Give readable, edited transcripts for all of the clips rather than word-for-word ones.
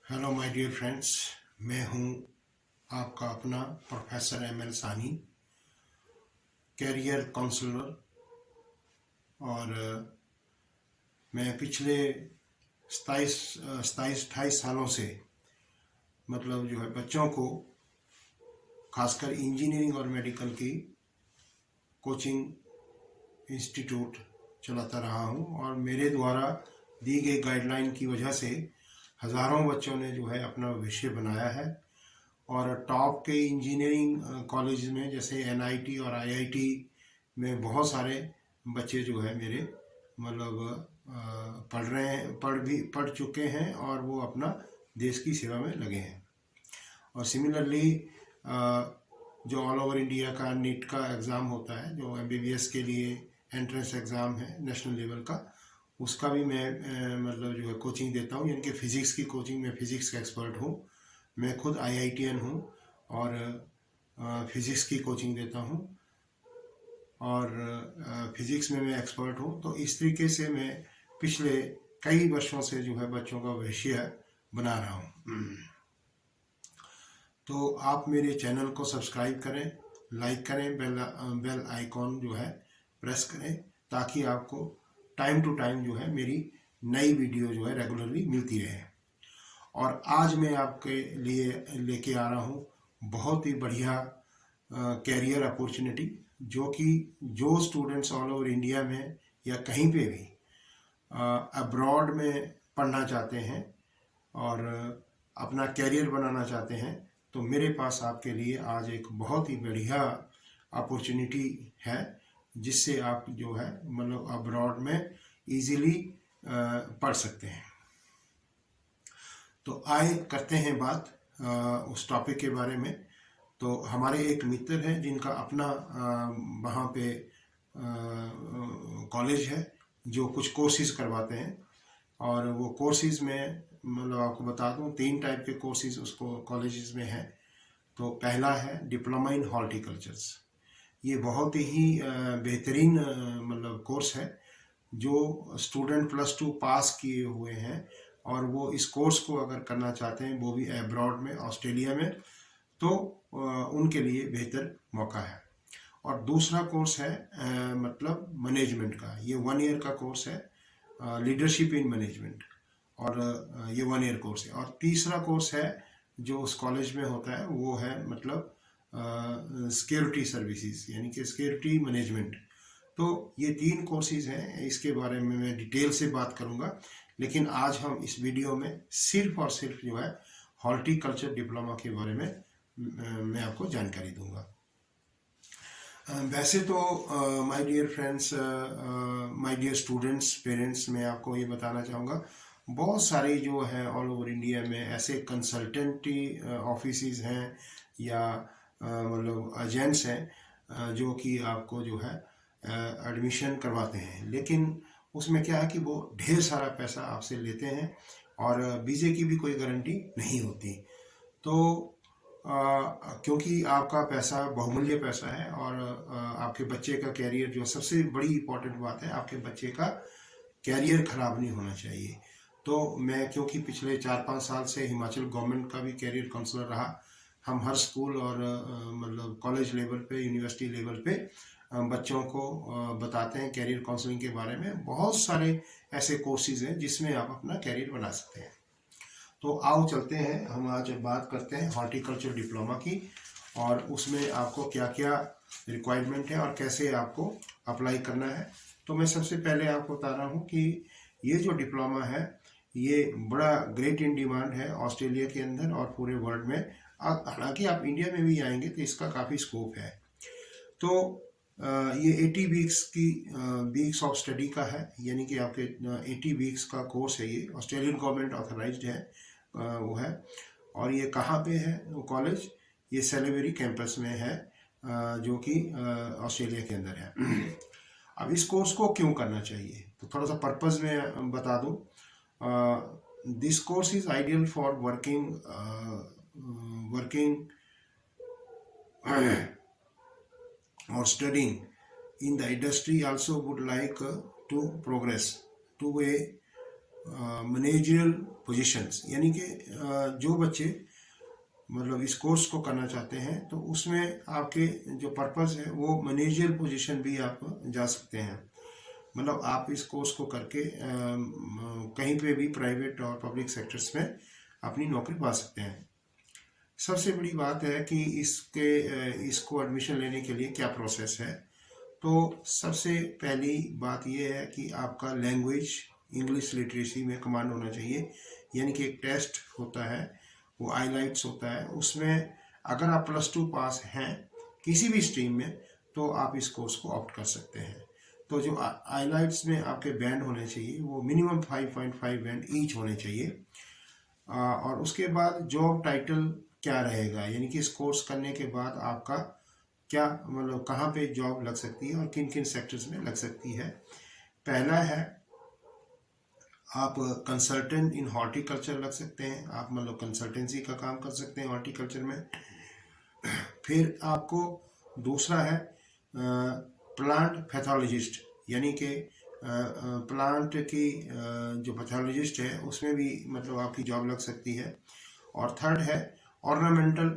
Hello my dear friends, मैं हूं आपका अपना प्रोफेसर एम एल सानी, कैरियर काउंसलर। और मैं पिछले 27-28 सालों से मतलब जो है बच्चों को खासकर इंजीनियरिंग और मेडिकल की कोचिंग इंस्टीट्यूट चलाता रहा हूं। और मेरे द्वारा दी गई गाइडलाइन की वजह से हज़ारों बच्चों ने जो है अपना भविष्य बनाया है। और टॉप के इंजीनियरिंग कॉलेज में जैसे एनआईटी और आईआईटी में बहुत सारे बच्चे जो है मेरे मतलब पढ़ रहे हैं, पढ़ चुके हैं और वो अपना देश की सेवा में लगे हैं। और सिमिलरली जो ऑल ओवर इंडिया का नीट का एग्ज़ाम होता है, जो एमबीबीएस के लिए एंट्रेंस एग्ज़ाम है नेशनल लेवल का, उसका भी मैं मतलब जो है कोचिंग देता हूँ। यानी कि फ़िज़िक्स की कोचिंग, मैं फ़िज़िक्स का एक्सपर्ट हूँ। मैं खुद आईआईटीएन हूँ और फिज़िक्स की कोचिंग देता हूँ और फिज़िक्स में मैं एक्सपर्ट हूँ। तो इस तरीके से मैं पिछले कई वर्षों से जो है बच्चों का भविष्य बना रहा हूँ। तो आप मेरे चैनल को सब्सक्राइब करें, लाइक करें, बेल आइकॉन जो है प्रेस करें, ताकि आपको टाइम टू टाइम जो है मेरी नई वीडियो जो है रेगुलरली मिलती रहे। और आज मैं आपके लिए लेके आ रहा हूँ बहुत ही बढ़िया कैरियर अपॉर्चुनिटी, जो स्टूडेंट्स ऑल ओवर इंडिया में या कहीं पे भी अब्रॉड में पढ़ना चाहते हैं और अपना कैरियर बनाना चाहते हैं, तो मेरे पास आपके लिए आज एक बहुत ही बढ़िया अपॉर्चुनिटी है, जिससे आप जो है मतलब अब्रॉड में इजीली पढ़ सकते हैं। तो आए करते हैं बात उस टॉपिक के बारे में। तो हमारे एक मित्र हैं जिनका अपना वहाँ पे कॉलेज है, जो कुछ कोर्सेज करवाते हैं। और वो कोर्सेज में मतलब आपको बता दूं 3 टाइप के कोर्सेज उसको कॉलेजेस में है। तो पहला है डिप्लोमा इन हॉर्टिकल्चर्स। ये बहुत ही बेहतरीन मतलब कोर्स है, जो स्टूडेंट +2 पास किए हुए हैं और वो इस कोर्स को अगर करना चाहते हैं, वो भी अब्रॉड में, ऑस्ट्रेलिया में, तो उनके लिए बेहतर मौका है। और दूसरा कोर्स है मतलब मैनेजमेंट का। ये 1 ईयर का कोर्स है, लीडरशिप इन मैनेजमेंट, और ये 1 ईयर कोर्स है। और तीसरा कोर्स है जो उस कॉलेज में होता है, वो है मतलब सिक्योरिटी सर्विसेज, यानी कि सिक्योरिटी मैनेजमेंट। तो ये 3 कोर्सेज हैं, इसके बारे में मैं डिटेल से बात करूंगा। लेकिन आज हम इस वीडियो में सिर्फ और सिर्फ जो है हॉर्टिकल्चर डिप्लोमा के बारे में मैं आपको जानकारी दूंगा। वैसे तो my dear friends, my dear students, parents, मैं आपको ये बताना चाहूँगा, बहुत सारे जो है ऑल ओवर इंडिया में ऐसे कंसल्टेंटी ऑफिसेज हैं या मतलब एजेंट्स हैं जो कि आपको जो है एडमिशन करवाते हैं। लेकिन उसमें क्या है कि वो ढेर सारा पैसा आपसे लेते हैं और वीज़े की भी कोई गारंटी नहीं होती। तो क्योंकि आपका पैसा बहुमूल्य पैसा है और आपके बच्चे का कैरियर, जो सबसे बड़ी इंपॉर्टेंट बात है, आपके बच्चे का कैरियर खराब नहीं होना चाहिए। तो मैं क्योंकि पिछले 4-5 साल से हिमाचल गवर्नमेंट का भी कैरियर काउंसलर रहा, हम हर स्कूल और मतलब कॉलेज लेवल पे, यूनिवर्सिटी लेवल पे बच्चों को बताते हैं कैरियर काउंसलिंग के बारे में। बहुत सारे ऐसे कोर्सेज हैं जिसमें आप अपना कैरियर बना सकते हैं। तो आओ चलते हैं, हम आज बात करते हैं हॉर्टिकल्चर डिप्लोमा की, और उसमें आपको क्या क्या रिक्वायरमेंट है और कैसे आपको अप्लाई करना है। तो मैं सबसे पहले आपको बता रहा हूँ कि ये जो डिप्लोमा है, ये बड़ा ग्रेट इन डिमांड है ऑस्ट्रेलिया के अंदर और पूरे वर्ल्ड में। हालांकि आप इंडिया में भी आएंगे तो इसका काफ़ी स्कोप है। तो ये 80 वीक्स ऑफ स्टडी का है, यानी कि आपके 80 वीक्स का कोर्स है। ये ऑस्ट्रेलियन गवर्नमेंट ऑथराइज्ड है, वो है। और ये कहाँ पे है वो कॉलेज? ये सेलेबरी कैंपस में है, जो कि ऑस्ट्रेलिया के अंदर है। अब इस कोर्स को क्यों करना चाहिए, तो थोड़ा सा पर्पज़ में बता दूं। This course is ideal for working or studying in the industry, also would like to progress to a managerial positions, यानी कि जो बच्चे मतलब इस कोर्स को करना चाहते हैं तो उसमें आपके जो पर्पस है वो मैनेजरियल पोजीशन भी आप जा सकते हैं। मतलब आप इस कोर्स को करके कहीं पे भी प्राइवेट और पब्लिक सेक्टर्स में अपनी नौकरी पा सकते हैं। सबसे बड़ी बात है कि इसको एडमिशन लेने के लिए क्या प्रोसेस है। तो सबसे पहली बात यह है कि आपका लैंग्वेज इंग्लिश लिटरेसी में कमांड होना चाहिए, यानी कि एक टेस्ट होता है, वो आईलाइट्स होता है, उसमें अगर आप +2 पास हैं किसी भी स्ट्रीम में तो आप इस कोर्स को ऑप्ट कर सकते हैं। तो जो आईलाइट्स में आपके बैंड होने चाहिए वो मिनिमम 5.5 बैंड ईच होने चाहिए। और उसके बाद जॉब टाइटल क्या रहेगा, यानी कि इस कोर्स करने के बाद आपका क्या मतलब कहाँ पे जॉब लग सकती है और किन किन सेक्टर्स में लग सकती है। पहला है आप कंसल्टेंट इन हॉर्टिकल्चर लग सकते हैं, आप मतलब कंसल्टेंसी का काम कर सकते हैं हॉर्टिकल्चर में। फिर आपको दूसरा है प्लांट पैथोलॉजिस्ट, यानी कि प्लांट की जो पैथोलॉजिस्ट है उसमें भी मतलब आपकी जॉब लग सकती है। और थर्ड है ऑर्नामेंटल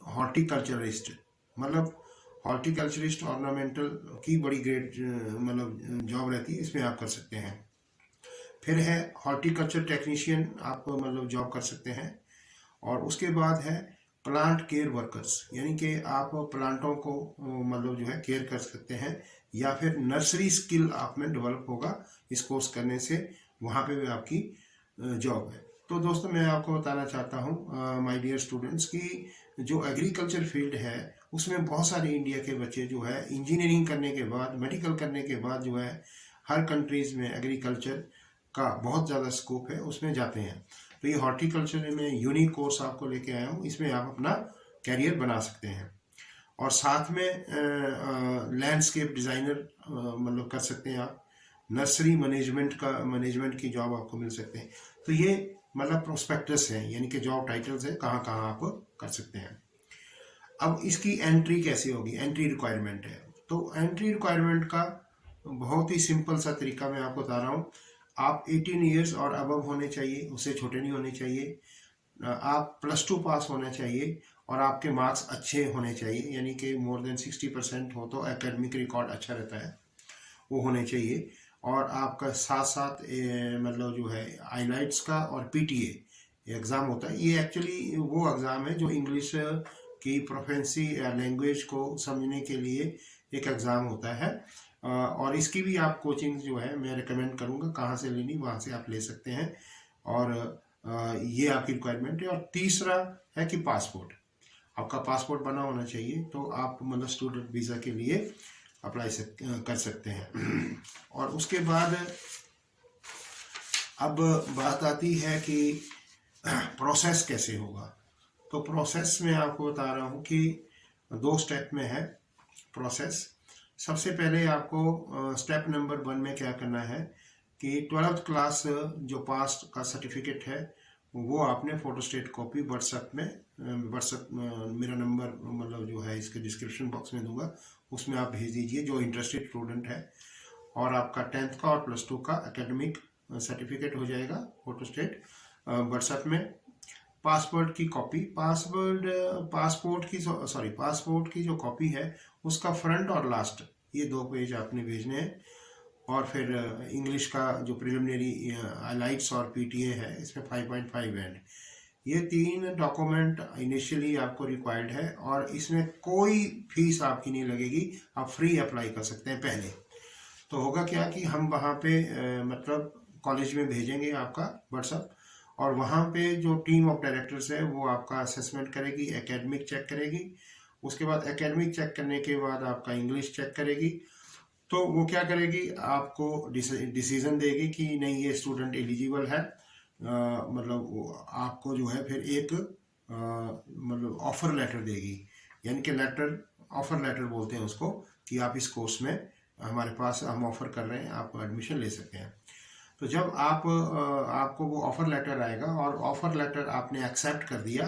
हॉर्टिकल्चरिस्ट, मतलब हॉर्टिकल्चरिस्ट ऑर्नामेंटल की बड़ी ग्रेट मतलब जॉब रहती है, इसमें आप कर सकते हैं। फिर है हॉर्टिकल्चर टेक्नीशियन, आप मतलब जॉब कर सकते हैं। और उसके बाद है प्लांट केयर वर्कर्स, यानी कि आप प्लांटों को मतलब जो है केयर कर सकते हैं, या फिर नर्सरी स्किल आप में डेवलप होगा इस कोर्स करने से, वहाँ पे भी आपकी जॉब है। तो दोस्तों मैं आपको बताना चाहता हूँ माय डियर स्टूडेंट्स की जो एग्रीकल्चर फील्ड है उसमें बहुत सारे इंडिया के बच्चे जो है इंजीनियरिंग करने के बाद, मेडिकल करने के बाद जो है हर कंट्रीज़ में एग्रीकल्चर का बहुत ज़्यादा स्कोप है, उसमें जाते हैं। तो ये हॉर्टिकल्चर में यूनिक कोर्स आपको लेके आया हूँ, इसमें आप अपना कैरियर बना सकते हैं। और साथ में लैंडस्केप डिज़ाइनर मतलब कर सकते हैं आप, नर्सरी मैनेजमेंट की जॉब आपको मिल सकते हैं। तो ये मतलब प्रोस्पेक्टस है, यानी कि जॉब टाइटल्स है कहाँ कहाँ आप कर सकते हैं। अब इसकी एंट्री कैसे होगी, एंट्री रिक्वायरमेंट है। तो एंट्री रिक्वायरमेंट का बहुत ही सिंपल सा तरीका मैं आपको बता रहा हूँ। आप 18 ईयर्स और अबव होने चाहिए, उससे छोटे नहीं होने चाहिए। आप +2 पास होने चाहिए और आपके मार्क्स अच्छे होने चाहिए, यानी कि मोर देन 60% हो तो एकेडमिक रिकॉर्ड अच्छा रहता है, वो होने चाहिए। और आपका साथ साथ मतलब जो है आईलाइट्स का और पीटीए एग्ज़ाम होता है। ये एक्चुअली वो एग्ज़ाम है जो इंग्लिश की प्रोफेंसी या लैंग्वेज को समझने के लिए एक एग्ज़ाम होता है। और इसकी भी आप कोचिंग जो है मैं रिकमेंड करूँगा, कहाँ से लेनी वहाँ से आप ले सकते हैं। और ये आपकी रिक्वायरमेंट है। और तीसरा है कि पासपोर्ट, आपका पासपोर्ट बना होना चाहिए, तो आप मतलब स्टूडेंट वीज़ा के लिए अप्लाई कर सकते हैं। और उसके बाद अब बात आती है कि प्रोसेस कैसे होगा। तो प्रोसेस में आपको बता रहा हूँ कि 2 स्टेप में है प्रोसेस। सबसे पहले आपको स्टेप नंबर 1 में क्या करना है कि 12th क्लास जो पास का सर्टिफिकेट है वो आपने फोटोस्टेट कॉपी व्हाट्सएप में, व्हाट्सएप मेरा नंबर मतलब जो है इसके डिस्क्रिप्शन बॉक्स में दूंगा, उसमें आप भेज दीजिए जो इंटरेस्टेड स्टूडेंट है। और आपका 10th का और +2 का एकेडमिक सर्टिफिकेट हो जाएगा फोटोस्टेट व्हाट्सएप में। पासपोर्ट की कॉपी, पासपोर्ट की जो कॉपी है उसका फ्रंट और लास्ट ये 2 पेज आपने भेजने हैं। और फिर इंग्लिश का जो प्रिलिमिनरी आईलाइट्स और पीटीए है इसमें 5.5 बैंड, ये 3 डॉक्यूमेंट इनिशियली आपको रिक्वायर्ड है। और इसमें कोई फीस आपकी नहीं लगेगी, आप फ्री अप्लाई कर सकते हैं पहले। तो होगा क्या कि हम वहाँ पे मतलब कॉलेज में भेजेंगे आपका व्हाट्सअप, और वहाँ पे जो टीम ऑफ डायरेक्टर्स है वो आपका असेसमेंट करेगी, एकेडमिक चेक करेगी। उसके बाद एकेडमिक चेक करने के बाद आपका इंग्लिश चेक करेगी। तो वो क्या करेगी, आपको डिसीजन देगी कि नहीं ये स्टूडेंट एलिजिबल है। मतलब आपको जो है फिर एक मतलब ऑफर लेटर देगी, यानी कि ऑफर लेटर बोलते हैं उसको, कि आप इस कोर्स में हमारे पास हम ऑफर कर रहे हैं, आप एडमिशन ले सकते हैं। तो जब आपको वो ऑफर लेटर आएगा और ऑफर लेटर आपने एक्सेप्ट कर दिया,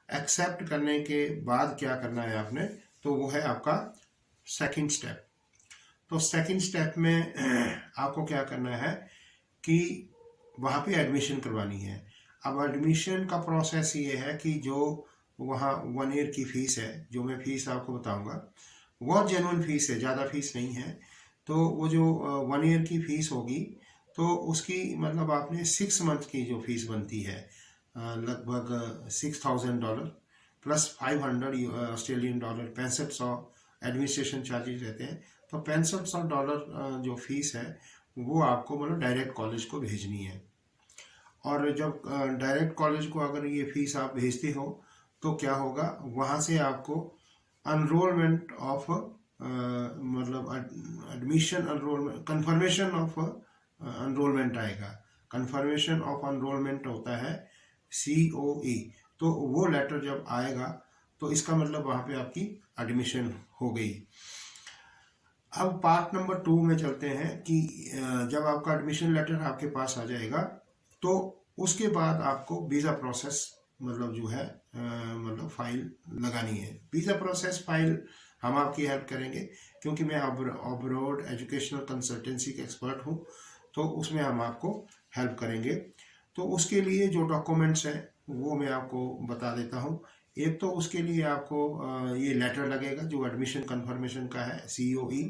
एक्सेप्ट करने के बाद क्या करना है आपने, तो वो है आपका सेकंड स्टेप। तो सेकंड स्टेप में आपको क्या करना है कि वहाँ पे एडमिशन करवानी है। अब एडमिशन का प्रोसेस ये है कि जो वहाँ 1 ईयर की फ़ीस है, जो मैं फ़ीस आपको बताऊँगा, बहुत जेन्युइन फ़ीस है, ज़्यादा फ़ीस नहीं है। तो वो जो 1 ईयर की फ़ीस होगी, तो उसकी मतलब आपने 6 मंथ की जो फ़ीस बनती है लगभग $6,000 plus 500 Australian dollar, 6500 administration charges रहते हैं। तो $6500 जो फीस है वो आपको मतलब डायरेक्ट कॉलेज को भेजनी है। और जब डायरेक्ट कॉलेज को अगर ये फीस आप भेजते हो तो क्या होगा, वहाँ से आपको अनरोलमेंट ऑफ मतलब एडमिशन अनरोलमेंट कंफर्मेशन ऑफ अनरोलमेंट आएगा। कंफर्मेशन ऑफ अनरोलमेंट होता है COE। तो वो लेटर जब आएगा तो इसका मतलब वहाँ पे आपकी एडमिशन हो गई। अब पार्ट नंबर 2 में चलते हैं कि जब आपका एडमिशन लेटर आपके पास आ जाएगा तो उसके बाद आपको वीज़ा प्रोसेस मतलब जो है मतलब फाइल लगानी है। वीज़ा प्रोसेस फाइल हम आपकी हेल्प करेंगे क्योंकि मैं अब्रॉड एजुकेशनल कंसल्टेंसी का एक्सपर्ट हूँ, तो उसमें हम आपको हेल्प करेंगे। तो उसके लिए जो डॉक्यूमेंट्स हैं वो मैं आपको बता देता हूँ। एक तो उसके लिए आपको ये लेटर लगेगा जो एडमिशन कंफर्मेशन का है, COE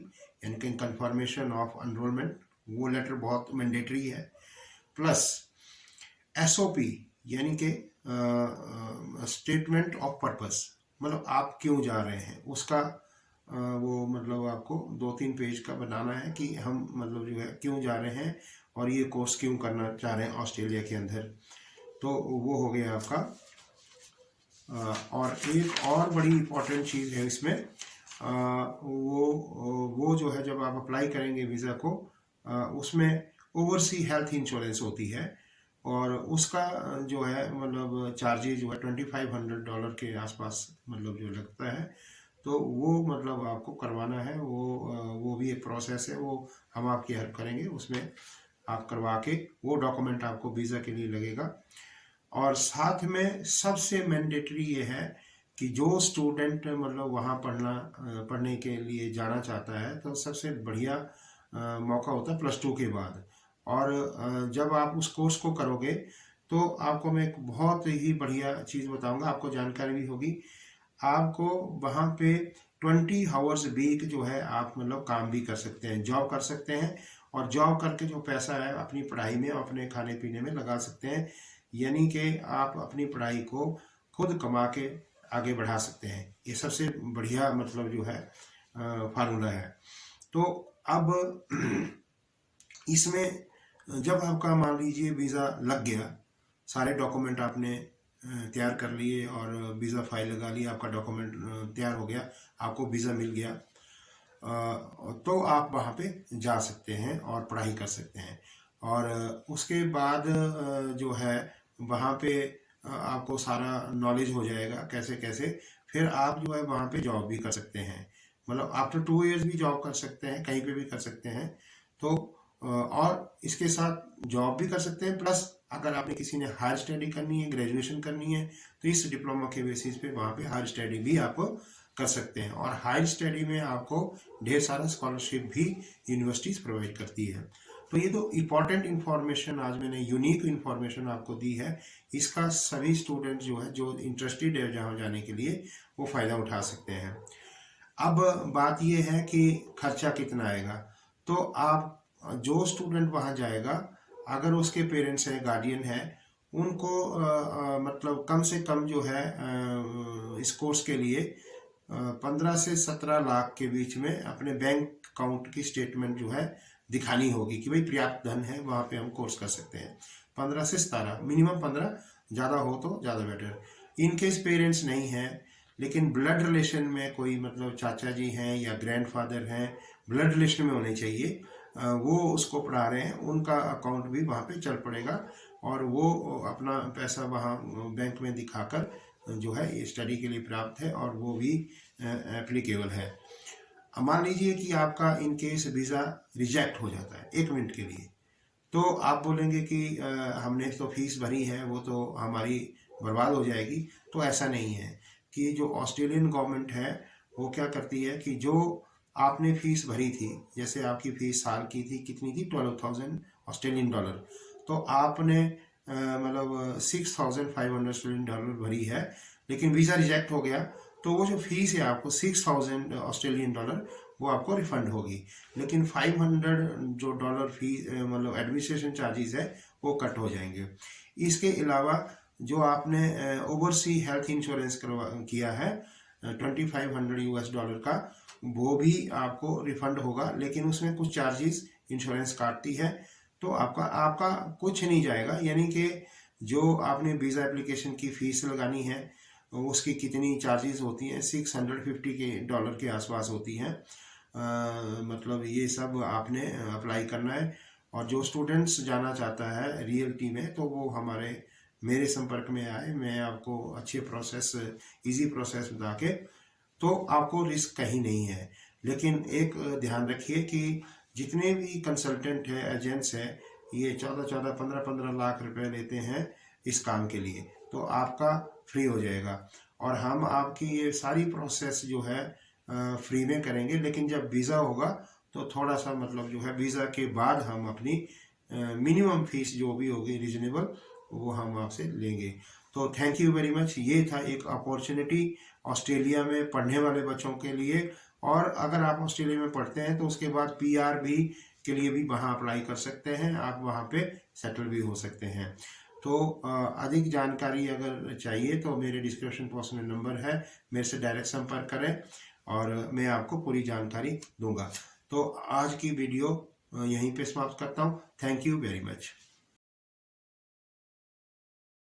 यानी कि कंफर्मेशन ऑफ एनरोलमेंट, वो लेटर बहुत मैंडेटरी है। प्लस SOP यानी कि स्टेटमेंट ऑफ पर्पस, मतलब आप क्यों जा रहे हैं उसका वो मतलब आपको 2-3 पेज का बनाना है कि हम मतलब जो है क्यों जा रहे हैं और ये कोर्स क्यों करना चाह रहे हैं ऑस्ट्रेलिया के अंदर। तो वो हो गया आपका। और एक और बड़ी इम्पोर्टेंट चीज़ है इसमें, वो जो है जब आप अप्लाई करेंगे वीज़ा को, उसमें ओवरसी हेल्थ इंश्योरेंस होती है और उसका जो है मतलब चार्जेज जो है $2,500 के आसपास मतलब जो लगता है। तो वो मतलब आपको करवाना है, वो भी एक प्रोसेस है, वो हम आपकी हेल्प करेंगे उसमें। आप करवा के वो डॉक्यूमेंट आपको वीज़ा के लिए लगेगा। और साथ में सबसे मैंडेटरी ये है कि जो स्टूडेंट मतलब वहाँ पढ़ने के लिए जाना चाहता है तो सबसे बढ़िया मौका होता है +2 के बाद। और जब आप उस कोर्स को करोगे तो आपको मैं एक बहुत ही बढ़िया चीज़ बताऊंगा, आपको जानकारी भी होगी। आपको वहाँ पे 20 आवर्स वीक जो है आप मतलब काम भी कर सकते हैं, जॉब कर सकते हैं, और जॉब करके जो पैसा है अपनी पढ़ाई में अपने खाने पीने में लगा सकते हैं। यानी कि आप अपनी पढ़ाई को खुद कमा के आगे बढ़ा सकते हैं। ये सबसे बढ़िया मतलब जो है फार्मूला है। तो अब इसमें जब आपका मान लीजिए वीज़ा लग गया, सारे डॉक्यूमेंट आपने तैयार कर लिए और वीज़ा फाइल लगा ली, आपका डॉक्यूमेंट तैयार हो गया, आपको वीज़ा मिल गया, तो आप वहाँ पे जा सकते हैं और पढ़ाई कर सकते हैं। और उसके बाद जो है वहाँ पे आपको सारा नॉलेज हो जाएगा कैसे कैसे, फिर आप जो है वहाँ पे जॉब भी कर सकते हैं। मतलब आफ्टर 2 इयर्स भी जॉब कर सकते हैं, कहीं पे भी कर सकते हैं। तो और इसके साथ जॉब भी कर सकते हैं, प्लस अगर आपने किसी ने हायर स्टडी करनी है, ग्रेजुएशन करनी है, तो इस डिप्लोमा के बेसिस पे वहाँ पे हायर स्टडी भी आप कर सकते हैं। और हायर स्टडी में आपको ढेर सारा स्कॉलरशिप भी यूनिवर्सिटीज़ प्रोवाइड करती है। तो ये तो इम्पॉर्टेंट इन्फॉर्मेशन आज मैंने यूनिक इन्फॉर्मेशन आपको दी है। इसका सभी स्टूडेंट जो है जो इंटरेस्टेड है जहाँ जाने के लिए वो फ़ायदा उठा सकते हैं। अब बात ये है कि खर्चा कितना आएगा। तो आप जो स्टूडेंट वहाँ जाएगा, अगर उसके पेरेंट्स हैं, गार्डियन है, उनको मतलब कम से कम जो है इस कोर्स के लिए 15 से 17 लाख के बीच में अपने बैंक अकाउंट की स्टेटमेंट जो है दिखानी होगी कि भाई पर्याप्त धन है, वहाँ पे हम कोर्स कर सकते हैं। 15 से 17, मिनिमम 15, ज़्यादा हो तो ज़्यादा बेटर। इनकेस पेरेंट्स नहीं हैं लेकिन ब्लड रिलेशन में कोई मतलब चाचा जी हैं या ग्रैंडफादर हैं, ब्लड रिलेशन में होने चाहिए, वो उसको पढ़ा रहे हैं, उनका अकाउंट भी वहाँ पे चल पड़ेगा और वो अपना पैसा वहाँ बैंक में दिखाकर जो है ये स्टडी के लिए प्राप्त है और वो भी एप्लीकेबल है। अब मान लीजिए कि आपका इन केस वीज़ा रिजेक्ट हो जाता है 1 मिनट के लिए, तो आप बोलेंगे कि हमने तो फीस भरी है, वो तो हमारी बर्बाद हो जाएगी। तो ऐसा नहीं है कि जो ऑस्ट्रेलियन गवर्नमेंट है वो क्या करती है कि जो आपने फीस भरी थी, जैसे आपकी फीस साल की थी, कितनी थी, $12,000 ऑस्ट्रेलियन डॉलर, तो आपने मतलब $6,500 भरी है, लेकिन वीज़ा रिजेक्ट हो गया, तो वो जो फीस है आपको $6,000 वो आपको रिफंड होगी, लेकिन $500 जो डॉलर फी मतलब एडमिनिस्ट्रेशन चार्जेस है वो कट हो जाएंगे। इसके अलावा जो आपने ओवरसी हेल्थ इंश्योरेंस किया है $2,500 का, वो भी आपको रिफंड होगा, लेकिन उसमें कुछ चार्जेस इंश्योरेंस काटती है, तो आपका आपका कुछ नहीं जाएगा। यानी कि जो आपने वीज़ा एप्लीकेशन की फ़ीस लगानी है उसकी कितनी चार्जेस होती हैं, $650 के आसपास होती हैं। मतलब ये सब आपने अप्लाई करना है। और जो स्टूडेंट्स जाना चाहता है रियल्टी में, तो वो मेरे संपर्क में आए, मैं आपको अच्छे प्रोसेस, इजी प्रोसेस बता के, तो आपको रिस्क कहीं नहीं है। लेकिन एक ध्यान रखिए कि जितने भी कंसल्टेंट है, एजेंट्स है, ये 14-14, 15-15 लाख रुपए लेते हैं इस काम के लिए, तो आपका फ्री हो जाएगा। और हम आपकी ये सारी प्रोसेस जो है फ्री में करेंगे, लेकिन जब वीज़ा होगा तो थोड़ा सा मतलब जो है वीज़ा के बाद हम अपनी मिनिमम फीस जो भी होगी रीजनेबल, वो हम आपसे लेंगे। तो थैंक यू वेरी मच। ये था एक अपॉर्चुनिटी ऑस्ट्रेलिया में पढ़ने वाले बच्चों के लिए। और अगर आप ऑस्ट्रेलिया में पढ़ते हैं तो उसके बाद पीआर भी के लिए भी वहाँ अप्लाई कर सकते हैं, आप वहाँ पे सेटल भी हो सकते हैं। तो अधिक जानकारी अगर चाहिए तो मेरे डिस्क्रिप्शन बॉक्स में नंबर है, मेरे से डायरेक्ट संपर्क करें और मैं आपको पूरी जानकारी दूंगा। तो आज की वीडियो यहीं पे समाप्त करता हूँ। Thank you very much.